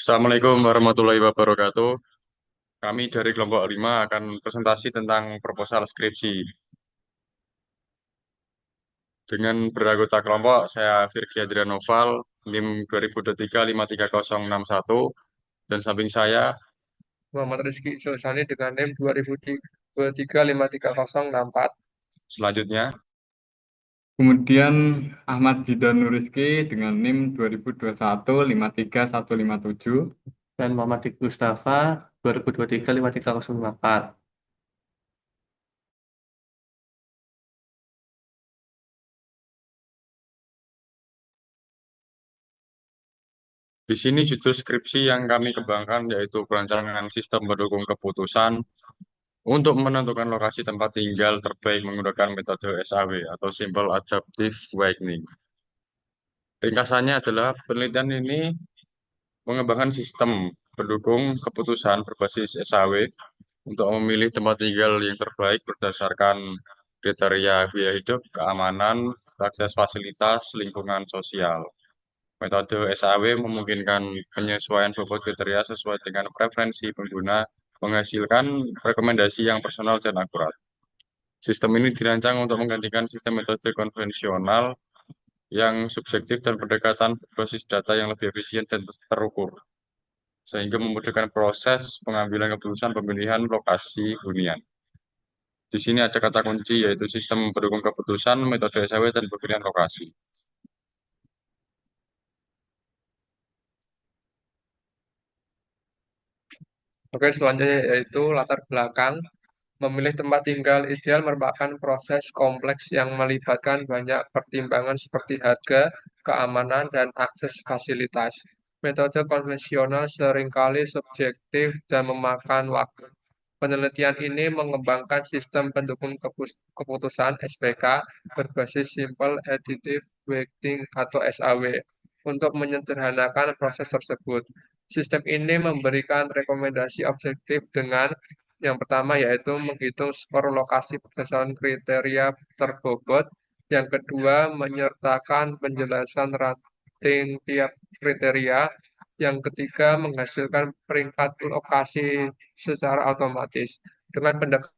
Assalamualaikum warahmatullahi wabarakatuh. Kami dari kelompok 5 akan presentasi tentang proposal skripsi. Dengan beranggota kelompok, saya Virgi Adrianoval, NIM 2023 53061, dan samping saya, Muhammad Rizky Sulsani dengan NIM 2023 53064. selanjutnya, Kemudian Ahmad Jidan Nurizki dengan NIM 2021 53157. Dan Muhammad Dik Mustafa 2023 53004. di sini judul skripsi yang kami kembangkan yaitu perancangan sistem pendukung keputusan untuk menentukan lokasi tempat tinggal terbaik menggunakan metode SAW atau Simple Adaptive Awakening. Ringkasannya adalah penelitian ini mengembangkan sistem pendukung keputusan berbasis SAW untuk memilih tempat tinggal yang terbaik berdasarkan kriteria biaya hidup, keamanan, akses fasilitas, lingkungan sosial. Metode SAW memungkinkan penyesuaian bobot kriteria sesuai dengan preferensi pengguna, menghasilkan rekomendasi yang personal dan akurat. Sistem ini dirancang untuk menggantikan sistem metode konvensional yang subjektif dan pendekatan berbasis data yang lebih efisien dan terukur, sehingga memudahkan proses pengambilan keputusan pemilihan lokasi hunian. Di sini ada kata kunci yaitu sistem pendukung keputusan, metode SAW, dan pemilihan lokasi. Oke, selanjutnya yaitu latar belakang. Memilih tempat tinggal ideal merupakan proses kompleks yang melibatkan banyak pertimbangan seperti harga, keamanan, dan akses fasilitas. Metode konvensional seringkali subjektif dan memakan waktu. Penelitian ini mengembangkan sistem pendukung keputusan SPK berbasis Simple Additive Weighting atau SAW untuk menyederhanakan proses tersebut. Sistem ini memberikan rekomendasi objektif dengan yang pertama yaitu menghitung skor lokasi berdasarkan kriteria terbobot. Yang kedua, menyertakan penjelasan rating tiap kriteria. Yang ketiga, menghasilkan peringkat lokasi secara otomatis. Dengan pendekatan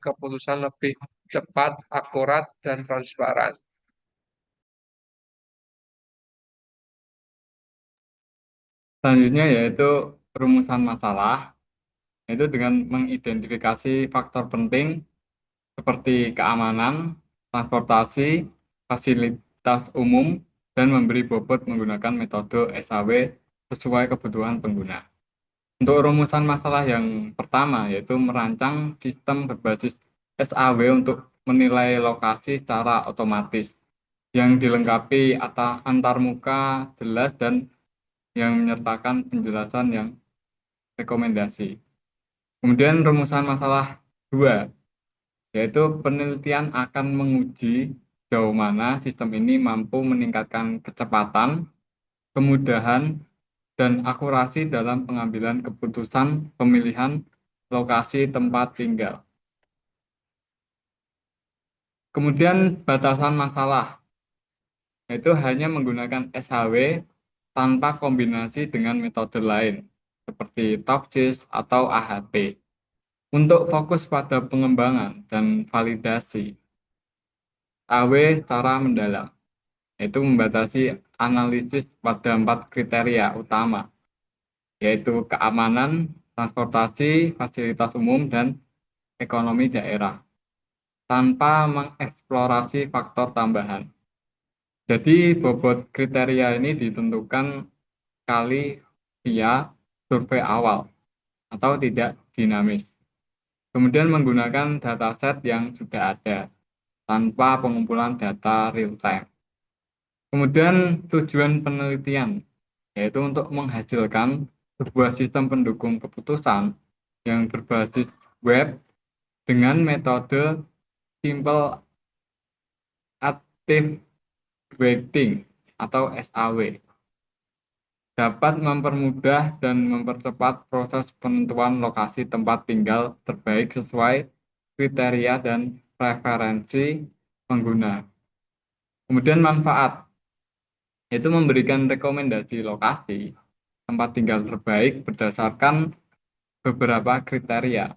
keputusan lebih cepat, akurat, dan transparan. Selanjutnya yaitu rumusan masalah, yaitu dengan mengidentifikasi faktor penting seperti keamanan, transportasi, fasilitas umum, dan memberi bobot menggunakan metode SAW sesuai kebutuhan pengguna. Untuk rumusan masalah yang pertama, yaitu merancang sistem berbasis SAW untuk menilai lokasi secara otomatis, yang dilengkapi antarmuka jelas dan yang menyertakan penjelasan yang rekomendasi. Kemudian rumusan masalah 2, yaitu penelitian akan menguji sejauh mana sistem ini mampu meningkatkan kecepatan, kemudahan, dan akurasi dalam pengambilan keputusan pemilihan lokasi tempat tinggal. Kemudian batasan masalah, yaitu hanya menggunakan SHW tanpa kombinasi dengan metode lain, seperti TalkGIS atau AHP. Untuk fokus pada pengembangan dan validasi, AW secara mendalam, yaitu membatasi analisis pada 4 kriteria utama, yaitu keamanan, transportasi, fasilitas umum, dan ekonomi daerah, tanpa mengeksplorasi faktor tambahan. Jadi bobot kriteria ini ditentukan kali via survei awal atau tidak dinamis. Kemudian menggunakan dataset yang sudah ada tanpa pengumpulan data real time. Kemudian tujuan penelitian yaitu untuk menghasilkan sebuah sistem pendukung keputusan yang berbasis web dengan metode Simple Active Weighting atau SAW, dapat mempermudah dan mempercepat proses penentuan lokasi tempat tinggal terbaik sesuai kriteria dan preferensi pengguna. Kemudian manfaat, Itu memberikan rekomendasi lokasi tempat tinggal terbaik berdasarkan beberapa kriteria,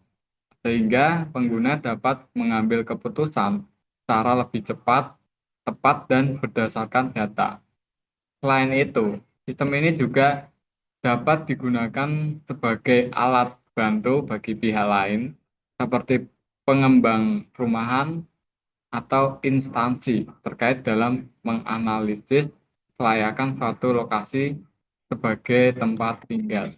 sehingga pengguna dapat mengambil keputusan secara lebih cepat, tepat, dan berdasarkan data. Selain itu, sistem ini juga dapat digunakan sebagai alat bantu bagi pihak lain, seperti pengembang perumahan atau instansi terkait dalam menganalisis kelayakan suatu lokasi sebagai tempat tinggal.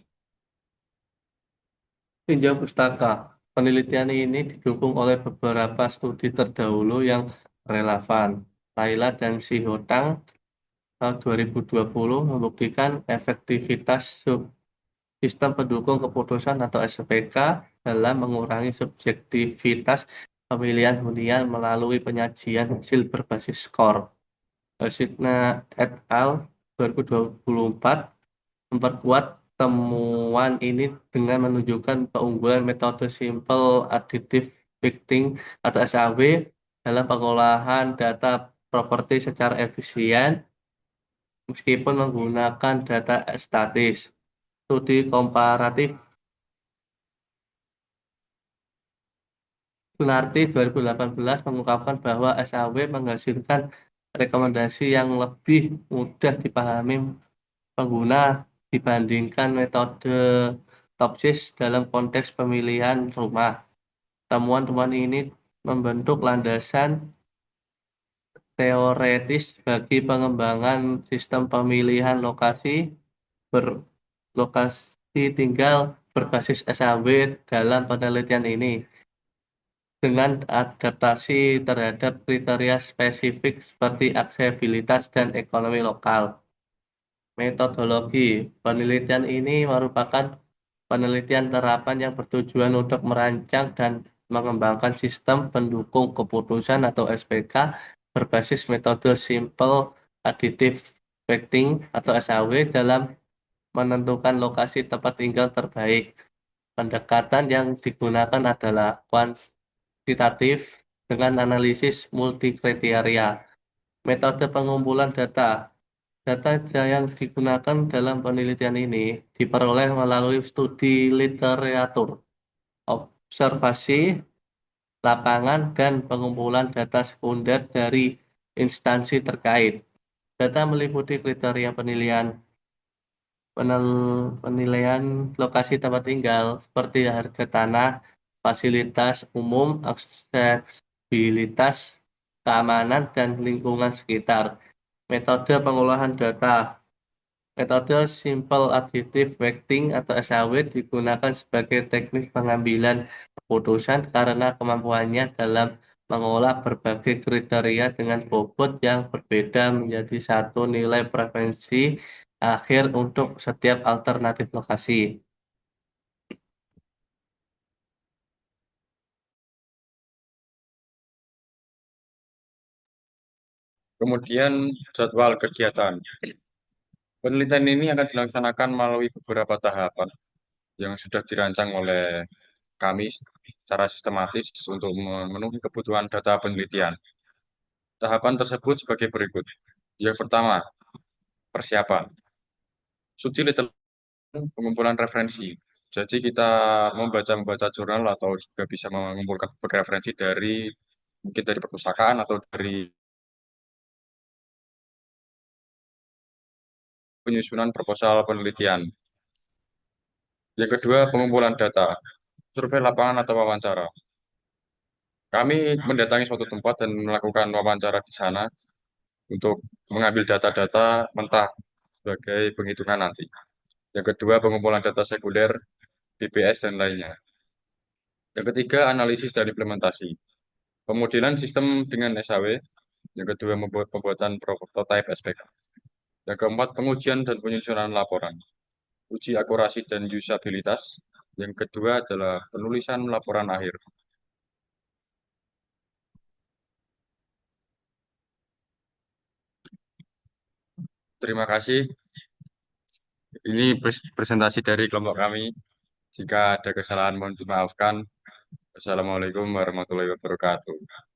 Tinjau pustaka. Penelitian ini didukung oleh beberapa studi terdahulu yang relevan. Laila dan Sihotang tahun 2020 membuktikan efektivitas sistem pendukung keputusan atau SPK dalam mengurangi subjektivitas pemilihan hunian melalui penyajian hasil berbasis skor. Sidna et al. 2024 memperkuat temuan ini dengan menunjukkan keunggulan metode Simple Additive Weighting atau SAW dalam pengolahan data properti secara efisien meskipun menggunakan data statis. Studi komparatif Gunarti 2018 mengungkapkan bahwa SAW menghasilkan rekomendasi yang lebih mudah dipahami pengguna dibandingkan metode Topsis dalam konteks pemilihan rumah. Temuan-temuan ini membentuk landasan teoretis bagi pengembangan sistem pemilihan berlokasi tinggal berbasis SAW dalam penelitian ini dengan adaptasi terhadap kriteria spesifik seperti aksesibilitas dan ekonomi lokal. Metodologi penelitian ini merupakan penelitian terapan yang bertujuan untuk merancang dan mengembangkan sistem pendukung keputusan atau SPK berbasis metode Simple Additive Weighting atau SAW dalam menentukan lokasi tempat tinggal terbaik. Pendekatan yang digunakan adalah kuantitatif dengan analisis multikriteria. Metode pengumpulan data. Data yang digunakan dalam penelitian ini diperoleh melalui studi literatur, observasi lapangan, dan pengumpulan data sekunder dari instansi terkait. Data meliputi kriteria penilaian lokasi tempat tinggal seperti harga tanah, fasilitas umum, aksesibilitas, keamanan, dan lingkungan sekitar. Metode pengolahan data. Metode Simple Additive Weighting atau SAW digunakan sebagai teknik pengambilan keputusan karena kemampuannya dalam mengolah berbagai kriteria dengan bobot yang berbeda menjadi satu nilai preferensi akhir untuk setiap alternatif lokasi. Kemudian jadwal kegiatan. Penelitian ini akan dilaksanakan melalui beberapa tahapan yang sudah dirancang oleh kami secara sistematis untuk memenuhi kebutuhan data penelitian. Tahapan tersebut sebagai berikut. Yang pertama, persiapan. Studi literatur pengumpulan referensi. Jadi kita membaca jurnal atau juga bisa mengumpulkan berbagai referensi dari mungkin dari perpustakaan atau dari penyusunan proposal penelitian. Yang kedua, pengumpulan data, survei lapangan atau wawancara. Kami mendatangi suatu tempat dan melakukan wawancara di sana untuk mengambil data-data mentah sebagai penghitungan nanti. Yang kedua, pengumpulan data sekunder, BPS, dan lainnya. Yang ketiga, analisis dan implementasi. Pemodelan sistem dengan SAW. Yang kedua, pembuatan prototipe SPK. Yang keempat, pengujian dan penyusunan laporan. Uji akurasi dan usabilitas. Yang kedua adalah penulisan laporan akhir. Terima kasih. Ini presentasi dari kelompok kami. Jika ada kesalahan mohon dimaafkan. Wassalamualaikum warahmatullahi wabarakatuh.